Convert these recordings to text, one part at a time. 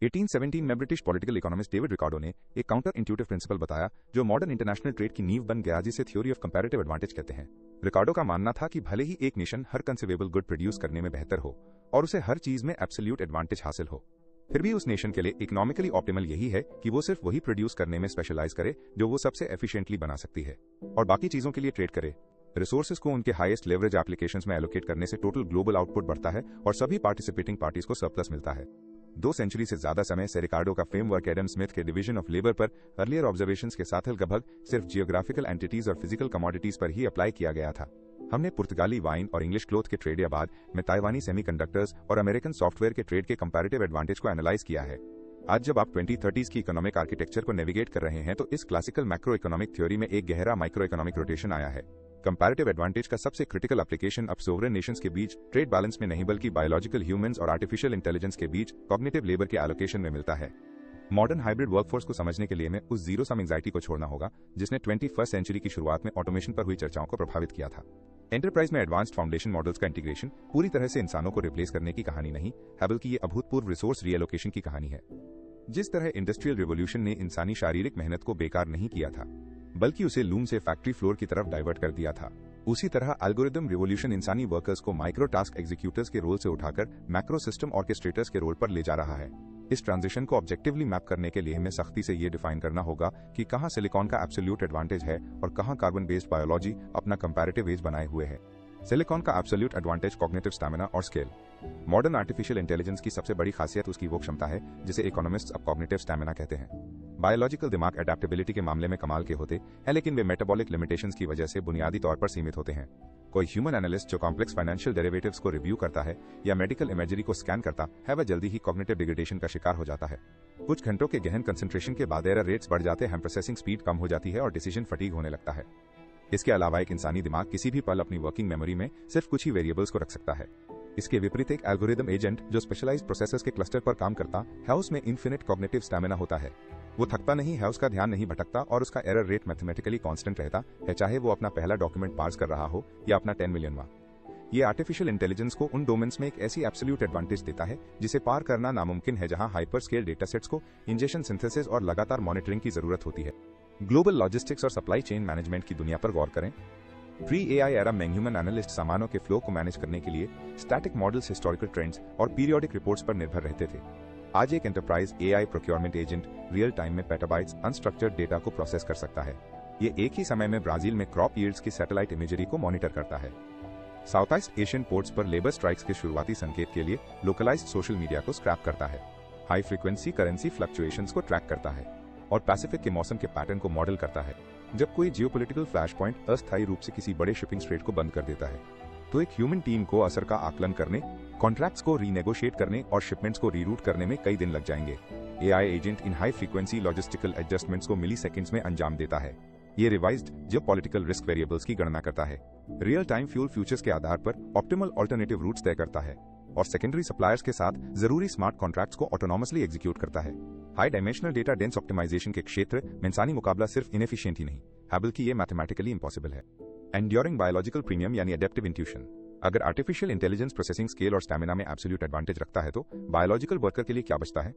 1817 में British political economist David Ricardo ने एक काउंटर इंट्यूटिव प्रिंसिपल बताया जो मॉडर्न इंटरनेशनल ट्रेड की नींव बन गया, जिसे थ्योरी ऑफ कंपैरेटिव एडवांटेज कहते हैं। रिकार्डो का मानना था कि भले ही एक नेशन हर कंसेवेबल गुड प्रोड्यूस करने में बेहतर हो और उसे हर चीज में एब्सोल्यूट एडवांटेज हासिल हो, फिर भी उस नेशन के लिए इकोनॉमिकली ऑप्टिमल यही है कि वो सिर्फ वही प्रोड्यूस करने में स्पेशलाइज करे जो वो सबसे एफिशिएंटली बना सकती है और बाकी चीजों के लिए ट्रेड करे। रिसोर्सेज को उनके हाईएस्ट लेवरेज एप्लीकेशंस में एलोकेट करने से टोटल ग्लोबल आउटपुट बढ़ता है और सभी पार्टिसिपेटिंग पार्टीज को सरप्लस मिलता है। 2 सेंचुरी से ज्यादा समय से रिकार्डो का फ्रेमवर्क एडम स्मिथ के डिवीजन ऑफ लेबर पर अर्लियर ऑब्जर्वेशंस के साथ लगभग सिर्फ जियोग्राफिकल एंटिटीज और फिजिकल कमोडिटीज पर ही अप्लाई किया गया था। हमने पुर्तगाली वाइन और इंग्लिश क्लोथ के ट्रेड या बाद में ताइवानी सेमीकंडक्टर्स और अमेरिकन सॉफ्टवेयर के ट्रेड के कंपैरेटिव एडवांटेज को एनालाइज किया है। आज जब आप 2030s की इकोनॉमिक आर्किटेक्चर को नेविगेट कर रहे हैं तो इस क्लासिकल मैक्रो इकोनॉमिक थ्योरी में एक गहरा माइक्रो इकोनॉमिक रोटेशन आया है। कंपैरेटिव एडवांटेज का सबसे क्रिटिकल एप्लीकेशन अब सोवरेन नेशंस के बीच ट्रेड बैलेंस में नहीं बल्कि बायोलॉजिकल ह्यूमंस और आर्टिफिशियल इंटेलिजेंस के बीच कॉग्निटिव लेबर के एलोकेशन में मिलता है। मॉडर्न हाइब्रिड वर्कफोर्स को समझने के लिए हमें उस जीरो सम एंजाइटी को छोड़ना होगा जिसने 21st सेंचुरी की शुरुआत में ऑटोमेशन पर हुई चर्चाओं को प्रभावित किया था। एंटरप्राइज में एडवांस्ड फाउंडेशन मॉडल्स का इंटीग्रेशन पूरी तरह से इंसानों को रिप्लेस करने की कहानी नहीं है, बल्कि ये अभूतपूर्व रिसोर्स रीएलोकेशन की कहानी है। जिस तरह इंडस्ट्रियल रिवोल्यूशन ने इंसानी शारीरिक मेहनत को बेकार नहीं किया था बल्कि उसे लूम से फैक्ट्री फ्लोर की तरफ डाइवर्ट कर दिया था, उसी तरह एल्गोरिदम रिवोल्यूशन इंसानी वर्कर्स को माइक्रो टास्क एग्जीक्यूटर्स के रोल से उठाकर मैक्रो सिस्टम ऑर्केस्ट्रेटर्स के रोल पर ले जा रहा है। इस ट्रांजिशन को ऑब्जेक्टिवली मैप करने के लिए हमें सख्ती से ये डिफाइन करना होगा कि कहां सिलिकॉन का एब्सोल्यूट एडवांटेज है और कहां कार्बन बेस्ड बायोलॉजी अपना कंपैरेटिव एज बनाए हुए है। सिलिकॉन का एब्सोल्यूट एडवांटेज कॉग्निटिव स्टैमिना और स्केल। मॉडर्न आर्टिफिशियल इंटेलिजेंस की सबसे बड़ी खासियत उसकी वो क्षमता है जिसे इकोनॉमिस्ट्स अब कॉग्निटिव स्टैमिना कहते हैं। बायोलॉजिकल दिमाग एडेप्टेबिलिटी के मामले में कमाल के होते हैं, लेकिन वे मेटाबॉलिक लिमिटेशंस की वजह से बुनियादी तौर पर सीमित होते हैं। कोई ह्यूमन एनालिस्ट जो कॉम्प्लेक्स फाइनेंशियल डेरिवेटिव्स को रिव्यू करता है या मेडिकल इमेजरी को स्कैन करता है, वह जल्दी ही कॉग्निटिव डिग्रेडेशन का शिकार हो जाता है। कुछ घंटों के गहन कंसंट्रेशन के बाद एरर रेट्स बढ़ जाते हैं, प्रोसेसिंग स्पीड कम हो जाती है और डिसीजन फटीग होने लगता है। इसके अलावा एक इंसानी दिमाग किसी भी पल अपनी वर्किंग मेमोरी में सिर्फ कुछ ही वेरिएबल्स को रख सकता है। इसके विपरीत एक एल्गोरिदम एजेंट जो स्पेशलाइज्ड प्रोसेसर्स के क्लस्टर पर काम करता है, उसमें इन्फिनिट कॉग्निटिव स्टैमिना होता है। वो थकता नहीं है, उसका ध्यान नहीं भटकता और उसका एरर रेट मैथमेटिकली कांस्टेंट रहता है, चाहे वो अपना पहला डॉक्यूमेंट पार्स कर रहा हो या अपना 10 मिलियनवा। ये आर्टिफिशियल इंटेलिजेंस को उन डोमेन्स में एक ऐसी एब्सोल्यूट एडवांटेज देता है जिसे पार करना नामुमकिन है, जहां हाइपर स्केल डेटासेट्स को इंजेक्शन सिंथेसिस और लगातार मॉनिटरिंग की जरूरत होती है। ग्लोबल लॉजिस्टिक्स और सप्लाई चेन मैनेजमेंट की दुनिया पर गौर करें। प्री एआई एरा में ह्यूमन एनालिस्ट सामानों के फ्लो को मैनेज करने के लिए स्टैटिक मॉडल्स, हिस्टोरिकल ट्रेंड्स और पीरियोडिक रिपोर्ट्स पर निर्भर रहते थे। आज एक enterprise AI procurement agent real time में पेटाबाइट्स अनस्ट्रक्चर्ड डेटा को प्रोसेस कर सकता है। ये एक ही समय में ब्राजील में क्रॉप यील्ड्स की सैटेलाइट इमेजरी को मॉनिटर करता है, साउथ ईस्ट एशियन पोर्ट्स पर लेबर स्ट्राइक्स के शुरुआती संकेत के लिए लोकलाइज्ड सोशल मीडिया को स्क्रैप करता है, हाई फ्रीक्वेंसी करेंसी फ्लक्चुएशंस को ट्रैक करता है और पैसिफिक के मौसम के पैटर्न को मॉडल करता है। जब कोई जियोपॉलिटिकल फ्लैश पॉइंट अस्थायी रूप से किसी बड़े शिपिंग स्ट्रेट को बंद कर देता है, तो एक ह्यूमन टीम को असर का आकलन करने, कॉन्ट्रैक्ट्स को रीनेगोशिएट करने और शिपमेंट्स को रीरूट करने में कई दिन लग जाएंगे। AI agent in high frequency logistical adjustments को मिली सेकेंड्स में अंजाम देता है। ये रिवाइज्ड जियोपॉलिटिकल रिस्क वेरिएबल्स की गणना करता है, रियल टाइम फ्यूल फ्यूचर्स के आधार पर ऑप्टिमल ऑल्टरनेटिव रूट्स तय करता है और सेकेंडरी सप्लायर्स के साथ जरूरी स्मार्ट कॉन्ट्रैक्ट्स को ऑटोनॉमसली एग्जीक्यूट करता है। High dimensional data dense optimisation के क्षेत्र में इंसानी मुकाबला सिर्फ इनएफिशिएंट ही नहीं है, बल्कि ये मैथमेटिकली इम्पॉसिबल है। एंड्योरिंग बायोलॉजिकल प्रीमियम यानी एडेप्टिव इंट्यूशन। अगर आर्टिफिशियल इंटेलिजेंस प्रोसेसिंग स्केल और स्टैमिना में एब्सोल्यूट एडवांटेज रखता है तो बायोलॉजिकल वर्कर के लिए क्या बचता है?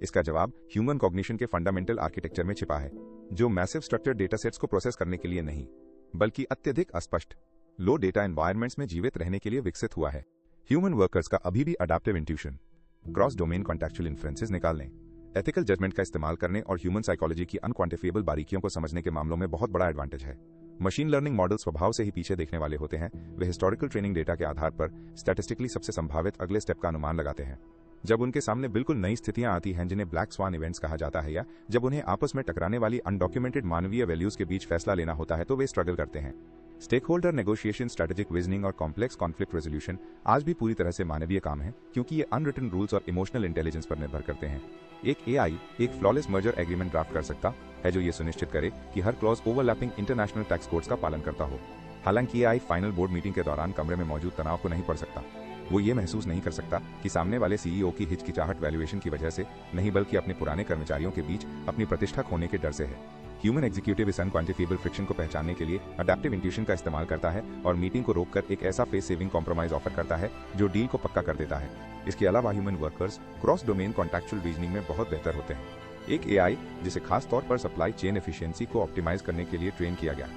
इसका जवाब ह्यूमन कॉग्निशन के फंडामेंटल आर्किटेक्चर में छिपा है, जो मैसिव स्ट्रक्चर्ड डेटा सेट्स को प्रोसेस करने के लिए नहीं बल्कि अत्यधिक अस्पष्ट लो डेटा एनवायरमेंट्स में जीवित रहने के लिए विकसित हुआ है। ह्यूमन वर्कर्स का अभी भी adaptive intuition, cross domain contextual inferences निकालने, एथिकल जजमेंट का इस्तेमाल करने और ह्यूमन साइकोलॉजी की अनक्वांटिफिएबल बारीकियों को समझने के मामलों में बहुत बड़ा एडवांटेज है। मशीन लर्निंग मॉडल स्वभाव से ही पीछे देखने वाले होते हैं। वे हिस्टोरिकल ट्रेनिंग डेटा के आधार पर स्टैटिस्टिकली सबसे संभावित अगले स्टेप का अनुमान लगाते हैं। जब उनके सामने बिल्कुल नई स्थितियां आती हैं जिन्हें ब्लैक स्वान इवेंट्स कहा जाता है, या जब उन्हें आपस में टकराने वाली अनडॉक्यूमेंटेड मानवीय वैल्यूज के बीच फैसला लेना होता है, तो वे स्ट्रगल करते हैं। Stake holder negotiation, strategic visioning और कॉम्प्लेक्स कॉन्फ्लिक्ट रेजोल्यूशन आज भी पूरी तरह से मानवीय काम है, क्योंकि ये अनरिटन रूल्स और इमोशनल इंटेलिजेंस पर निर्भर करते हैं। एक एआई एक फ्लॉलेस मर्जर एग्रीमेंट ड्राफ्ट कर सकता है जो ये सुनिश्चित करे कि हर clause overlapping international tax codes का पालन करता हो। हालांकि एआई फाइनल बोर्ड मीटिंग के दौरान कमरे में मौजूद तनाव को नहीं पढ़ सकता। वो ये महसूस नहीं कर सकता कि सामने वाले सीईओ की हिचकिचाहट वैल्यूएशन की वजह से नहीं, बल्कि अपने पुराने कर्मचारियों के बीच अपनी प्रतिष्ठा खोने के डर से है। ह्यूमन एग्जीक्यूटिव इस अनक्वांटिफिएबल फ्रिक्शन को पहचानने के लिए अडैप्टिव इंट्यूशन का इस्तेमाल करता है और मीटिंग को रोककर एक ऐसा फेस सेविंग कॉम्प्रोमाइज ऑफर करता है जो डील को पक्का कर देता है। इसके अलावा human workers cross domain contextual reasoning में बहुत बेहतर होते हैं। एक एआई जिसे खास तौर पर सप्लाई चेन एफिशिएंसी को ऑप्टिमाइज करने के लिए ट्रेन किया गया,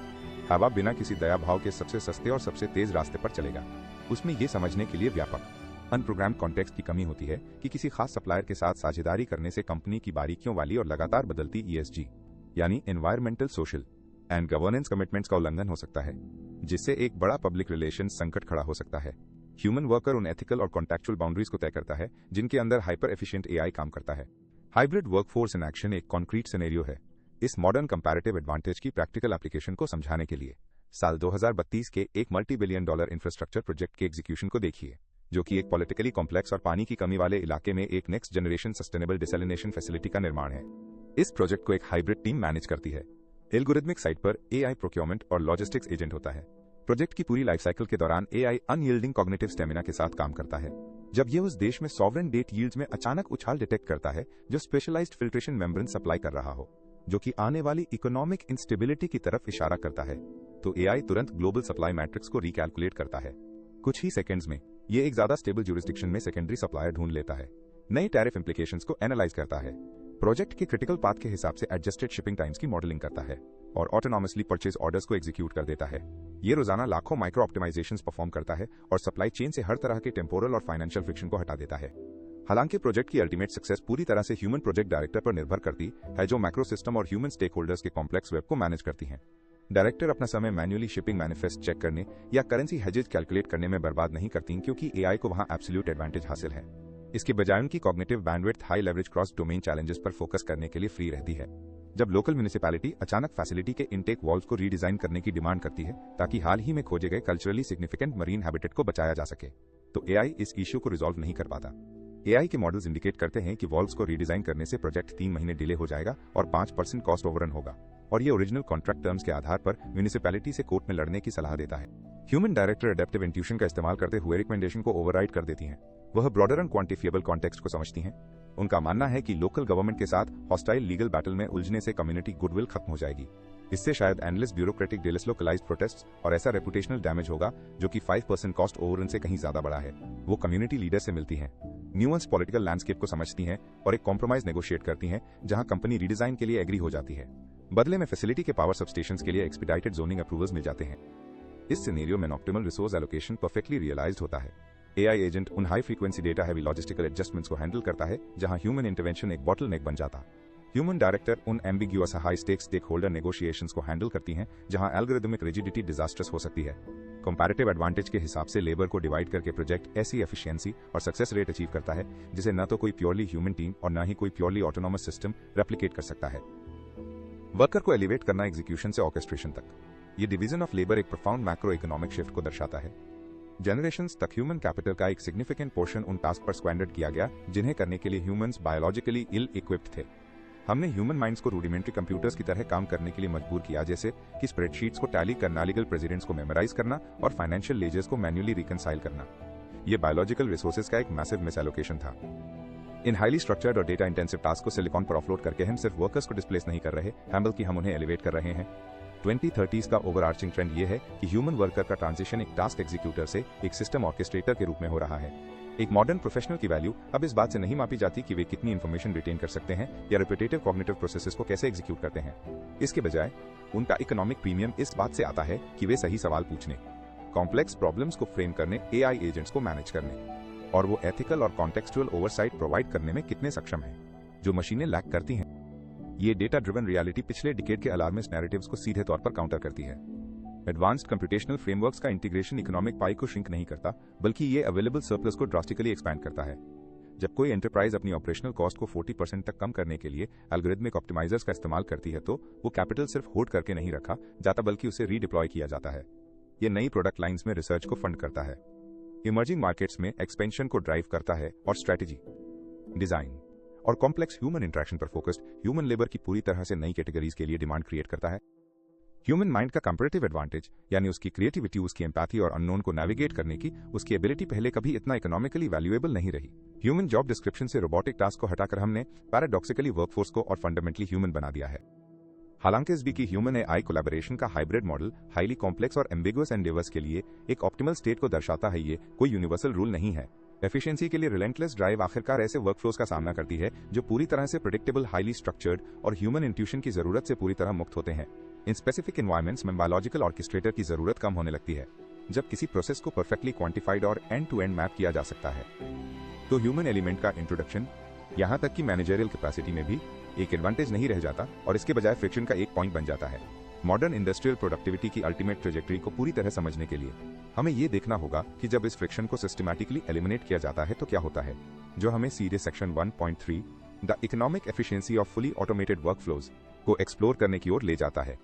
हवा बिना किसी दया भाव के सबसे सस्ते और सबसे तेज रास्ते पर चलेगा। उसमें यह समझने के लिए व्यापक अनप्रोग्राम्ड कॉन्टेक्स्ट की कमी होती है कि किसी खास सप्लायर के साथ साझेदारी करने से कंपनी की बारीकियों वाली और लगातार बदलती ESG यानी environmental, social and governance commitments का उल्लंघन हो सकता है, जिससे एक बड़ा पब्लिक रिलेशंस संकट खड़ा हो सकता है। ह्यूमन वर्कर उन एथिकल और कॉन्टेक्चुअल बाउंड्रीज को तय करता है जिनके अंदर हाइपर एफिशिएंट एआई काम करता है। हाइब्रिड वर्कफोर्स इन एक्शन एक कॉन्क्रीट सिनेरियो है। इस मॉडर्न कंपैरेटिव एडवांटेज की प्रैक्टिकल एप्लीकेशन को समझाने के लिए साल 2032 के एक $multi-billion इंफ्रास्ट्रक्चर प्रोजेक्ट के एग्जीक्यूशन को देखिए, जो कि एक पॉलिटिकली कॉम्प्लेक्स और पानी की कमी वाले इलाके में एक next generation sustainable desalination facility का निर्माण है। इस प्रोजेक्ट को एक हाइब्रिड टीम मैनेज करती है। एल्गोरिथमिक साइड पर एआई प्रोक्योरमेंट और लॉजिस्टिक्स एजेंट होता है। प्रोजेक्ट की पूरी लाइफ साइकिल के दौरान एआई अनयील्डिंग कॉग्निटिव स्टेमिना के साथ काम करता है। जब यह उस देश में सॉवरेन डेट यील्ड्स में अचानक उछाल डिटेक्ट करता है जो स्पेशलाइज्ड फिल्ट्रेशन मेम्ब्रेन सप्लाई कर रहा हो, जो कि आने वाली इकोनॉमिक इंस्टेबिलिटी की तरफ इशारा करता है, तो एआई तुरंत ग्लोबल सप्लाई मैट्रिक्स को रिकैलकुलेट करता है। कुछ ही सेकंड्स में यह एक ज्यादा स्टेबल ज्यूरिसडिक्शन में सेकेंडरी सप्लायर ढूंढ लेता है, नई टैरिफ इंप्लीकेशंस को एनालाइज करता है, प्रोजेक्ट के क्रिटिकल पाथ के हिसाब से एडजस्टेड शिपिंग टाइम्स की मॉडलिंग करता है और ऑटोनॉमसली परचेज ऑर्डर्स को एग्जीक्यूट कर देता है। ये रोजाना लाखों माइक्रो ऑप्टिमाइजेशंस परफॉर्म करता है और सप्लाई चेन से हर तरह के टेम्पोरल और फाइनेंशियल फ्रिक्शन को हटा देता है। हालांकि प्रोजेक्ट की अल्टीमेट सक्सेस पूरी तरह से ह्यूमन प्रोजेक्ट डायरेक्टर पर निर्भर करती है, जो मैक्रो सिस्टम और ह्यूमन स्टेक होल्डर्स के कॉम्प्लेक्स वेब को मैनेज करती हैं। डायरेक्टर अपना समय मैन्युअली शिपिंग मैनिफेस्ट चेक करने या करेंसी हेजेज कैलकुलेट करने में बर्बाद नहीं करती, क्योंकि एआई को वहां एब्सोल्यूट एडवांटेज हासिल है। इसके बजाय उनकी cognitive bandwidth high leverage cross domain challenges पर फोकस करने के लिए फ्री रहती है। जब लोकल म्युनिसिपैलिटी अचानक फैसिलिटी के इनटेक वॉल्व्स को रीडिजाइन करने की डिमांड करती है ताकि हाल ही में खोजे गए कल्चरली सिग्निफिकेंट मरीन हैबिटेट को बचाया जा सके, तो एआई इस इश्यू को रिजॉल्व नहीं कर पाता। एआई के मॉडल्स इंडिकेट करते हैं कि वॉल्व्स को रीडिजाइन करने से प्रोजेक्ट 3 महीने डिले हो जाएगा और 5% कॉस्ट ओवररन होगा, और ये ओरिजिनल कॉन्ट्रैक्ट टर्म्स के आधार पर म्युनिसिपैलिटी से कोर्ट में लड़ने की सलाह देता है। ह्यूमन डायरेक्टर एडेप्टिव इंट्यूशन का इस्तेमाल करते हुए रिकमेंडेशन को ओवरराइड कर देती हैं। वह ब्रॉडर एंड क्वांटिफिएबल कॉन्टेक्स्ट को समझती हैं। उनका मानना है कि लोकल गवर्नमेंट के साथ हॉस्टाइल लीगल बैटल में उलझने से कम्युनिटी गुडविल खत्म हो जाएगी। इससे शायद एंडलेस ब्यूरोक्रेटिक डिसलोकलाइज्ड प्रोटेस्ट्स और ऐसा रेपुटेशनल डैमेज होगा जो कि 5% कॉस्ट ओवररन से कहीं ज्यादा बड़ा है। वो कम्युनिटी लीडर से मिलती हैं, न्यूअंस पॉलिटिकल लैंडस्केप को समझती हैं और एक कॉम्प्रोमाइज नेगोशिएट करती हैं, जहां कंपनी रीडिजाइन के लिए एग्री हो जाती है। बदले में फैसिलिटी के पावर सबस्टेशंस के लिए एक्सपीडाइटेड जोनिंग अप्रूवल्स मिल जाते हैं। इस सिनेरियो में optimal resource allocation perfectly realized होता है। एआई एजेंट उन high frequency data heavy logistical adjustments को हैंडल करता है जहां ह्यूमन इंटरवेंशन एक बॉटलनेक बन जाता। ह्यूमन डायरेक्टर उन ambiguous high stake stakeholder negotiations को हैंडल करती हैं जहां एल्गोरिथमिक रिजिडिटी डिजास्टर्स हो सकती है। कंपैरेटिव एडवांटेज के हिसाब से लेबर को डिवाइड करके प्रोजेक्ट ऐसी एफिशिएंसी और सक्सेस रेट अचीव करता है जिसे न तो कोई प्योरली ह्यूमन टीम और न ही कोई प्योरली ऑटोनॉमस सिस्टम रेप्लिकेट कर सकता है। वर्कर को एलिवेट करना एग्जीक्यूशन से ऑर्केस्ट्रेशन तक, ये डिवीजन ऑफ लेबर एक प्रोफाउंड मैक्रो इकोनॉमिक शिफ्ट को दर्शाता है। जनरेशंस तक ह्यूमन कैपिटल का एक सिग्निफिकेंट पोर्शन उन टास्क पर स्क्वैंडर्ड किया गया जिन्हें करने के लिए ह्यूमंस बायोलॉजिकली इल इक्विप्ड थे। हमने ह्यूमन माइंड्स को रूडिमेंट्री कंप्यूटर्स की तरह काम करने के लिए मजबूर किया, जैसे कि स्प्रेडशीट्स को टैली करना, लीगल प्रेसिडेंट्स को मेमोराइज करना और फाइनेंशियल लेजर्स को मैन्युअली रिकंसाइल करना। यह बायोलॉजिकल रिसोर्सेज का एक मैसिव मिसएलोकेशन था। इन हाईली स्ट्रक्चर्ड और डेटा इंटेंसिव टास्क को सिलिकॉन पर ऑफलोड करके हम सिर्फ वर्कर्स को डिस्प्लेस नहीं कर रहे हैं, बल्कि हम उन्हें एलिवेट कर रहे हैं। 2030s का ओवरआर्चिंग ट्रेंड ये है कि ह्यूमन वर्कर का ट्रांजिशन एक टास्क एग्जीक्यूटर से एक सिस्टम ऑर्केस्ट्रेटर के रूप में हो रहा है। एक मॉडर्न प्रोफेशनल की वैल्यू अब इस बात से नहीं मापी जाती कि वे कितनी इंफॉर्मेशन रिटेन कर सकते हैं या रिपीटेटिव कॉग्निटिव प्रोसेसेस को कैसे एग्जीक्यूट करते हैं। इसके बजाय उनका इकोनॉमिक प्रीमियम इस बात से आता है कि वे सही सवाल पूछने, कॉम्प्लेक्स प्रॉब्लम्स को फ्रेम करने, एआई एजेंट्स को मैनेज करने और वो एथिकल और कॉन्टेक्सचुअल ओवरसाइट प्रोवाइड करने में कितने सक्षम हैं, जो मशीनें लैक करती हैं। ये डेटा ड्रिवन रियलिटी पिछले डिकेड के अलार्मिस्ट नैरेटिव्स को सीधे तौर पर काउंटर करती है। एडवांस्ड कंप्यूटेशनल फ्रेमवर्क्स का इंटीग्रेशन इकोनॉमिक पाई को श्रिंक नहीं करता, बल्कि ये अवेलेबल सरप्लस को ड्रास्टिकली एक्सपैंड करता है। जब कोई एंटरप्राइज अपनी ऑपरेशनल कॉस्ट को 40% तक कम करने के लिए एल्गोरिथमिक ऑप्टिमाइजर्स का इस्तेमाल करती है, तो वो कैपिटल सिर्फ होल्ड करके नहीं रखा जाता, बल्कि उसे रीडिप्लॉय किया जाता है। ये नई प्रोडक्ट लाइंस में रिसर्च को फंड करता है, इमर्जिंग मार्केट्स में एक्सपेंशन को ड्राइव करता है और स्ट्रेटेजी, डिजाइन और कॉम्प्लेक्स ह्यूमन इंटरेक्शन पर फोकस्ड ह्यूमन लेबर की पूरी तरह से नई कैटेगरीज के लिए डिमांड क्रिएट करता है। ह्यूमन माइंड का कंपैरेटिव एडवांटेज यानी उसकी क्रिएटिविटी, उसकी एम्पैथी और अननोन को नेविगेट करने की उसकी एबिलिटी पहले कभी इतना इकोनॉमिकली वैल्यूएबल नहीं रही। ह्यूमन जॉब डिस्क्रिप्शन से रोबोटिक टास्क को हटाकर हमने पैराडॉक्सिकली वर्कफोर्स को और फंडामेंटली ह्यूमन बना दिया है। हालांकि इस की ह्यूमन एआई कोलैबोरेशन का हाइब्रिड मॉडल हाईली कॉम्प्लेक्स और एम्बिगुअस एंडेवर्स के लिए एक ऑप्टिमल स्टेट को दर्शाता है, ये कोई यूनिवर्सल रूल नहीं है। एफिशिएंसी के लिए रिलेंटलेस ड्राइव आखिरकार ऐसे वर्कफ्लोज का सामना करती है जो पूरी तरह से प्रेडिक्टेबल, हाईली स्ट्रक्चर्ड और ह्यूमन इंट्यूशन की जरूरत से पूरी तरह मुक्त होते हैं। इन स्पेसिफिक एनवायरमेंट्स में बायोलॉजिकल ऑर्केस्ट्रेटर की जरूरत कम होने लगती है जब किसी प्रोसेस को परफेक्टली क्वांटिफाइड और एंड टू एंड मैप किया जा सकता है। तो ह्यूमन एलिमेंट का इंट्रोडक्शन यहां तक कि मैनेजरियल कैपेसिटी में भी एक एडवांटेज नहीं रह जाता और इसके बजाय फ्रिक्शन का एक पॉइंट बन जाता है। मॉडर्न इंडस्ट्रियल प्रोडक्टिविटी की अल्टीमेट ट्रेजेक्टरी को पूरी तरह समझने के लिए हमें यह देखना होगा कि जब इस फ्रिक्शन को सिस्टमैटिकली एलिमिनेट किया जाता है तो क्या होता है, जो हमें सीधे section 1.3 the economic efficiency of fully automated workflows को एक्सप्लोर करने की ओर ले जाता है।